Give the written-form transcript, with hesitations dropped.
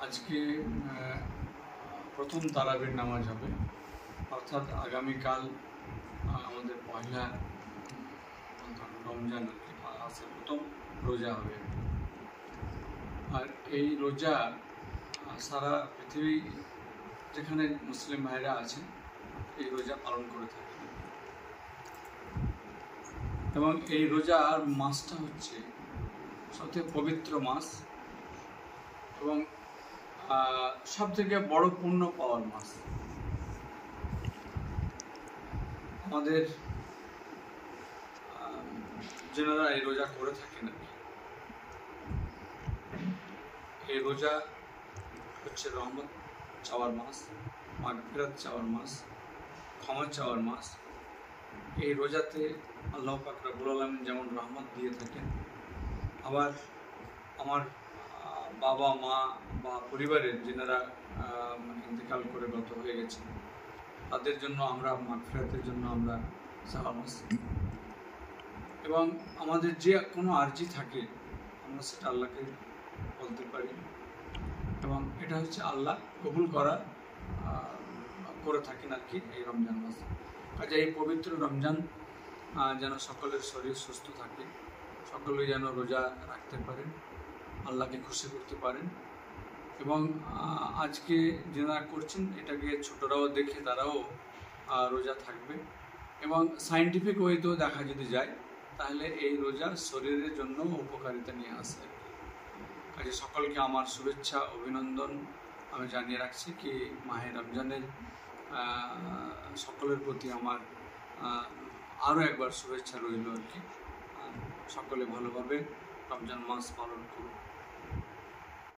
আজকে প্রথম তারাবির নামাজ হবে, অর্থাৎ আগামীকাল আমাদের পয়লা রমজান আসে, প্রথম রোজা হবে। আর এই রোজা সারা পৃথিবী যেখানে মুসলিম ভাইরা আছে এই রোজা পালন করে থাকে, এবং এই রোজার মাসটা হচ্ছে সবথেকে পবিত্র মাস এবং সব থেকে বড় পুণ্য পাওয়ার মাস। আমাদের যারা এই রোজা করে থাকেন, এই রোজা হচ্ছে রহমত চাওয়ার মাস, মাগফিরাত চাওয়ার মাস, ক্ষমা চাওয়ার মাস। এই রোজাতে আল্লাহ পাক রব্বুল আলামিন যেমন রহমত দিয়ে থাকেন, আবার আমার বাবা মা বা পরিবারের যেনারা ইন্তেকাল করে গত হয়ে গেছে তাদের জন্য আমরা মাগফিরাতের জন্য আমরা চাওয়ার মাস, এবং আমাদের যে কোনো আরজি থাকে আমরা সেটা আল্লাহকে বলতে পারি, এবং এটা হচ্ছে আল্লাহ কবুল করে থাকেন আর কি এই রমজান মাসে। কাজে এই পবিত্র রমজান যেন সকলের শরীর সুস্থ থাকে, সকলে যেন রোজা রাখতে পারেন, আল্লাহকে খুশি করতে পারেন, এবং আজকে যারা করছেন এটাকে ছোটরাও দেখে তারাও রোজা থাকবে। এবং সায়েন্টিফিক ওয়েতেও দেখা যদি যায় তাহলে এই রোজা শরীরের জন্য উপকারিতা নিয়ে আসে। কাজে সকলকে আমার শুভেচ্ছা অভিনন্দন আমি জানিয়ে রাখছি কি মাহে রমজানের সকলের প্রতি আমার আরও একবার শুভেচ্ছা রইল আর কি। সকলে ভালোভাবে রমজান মাস পালন করুন।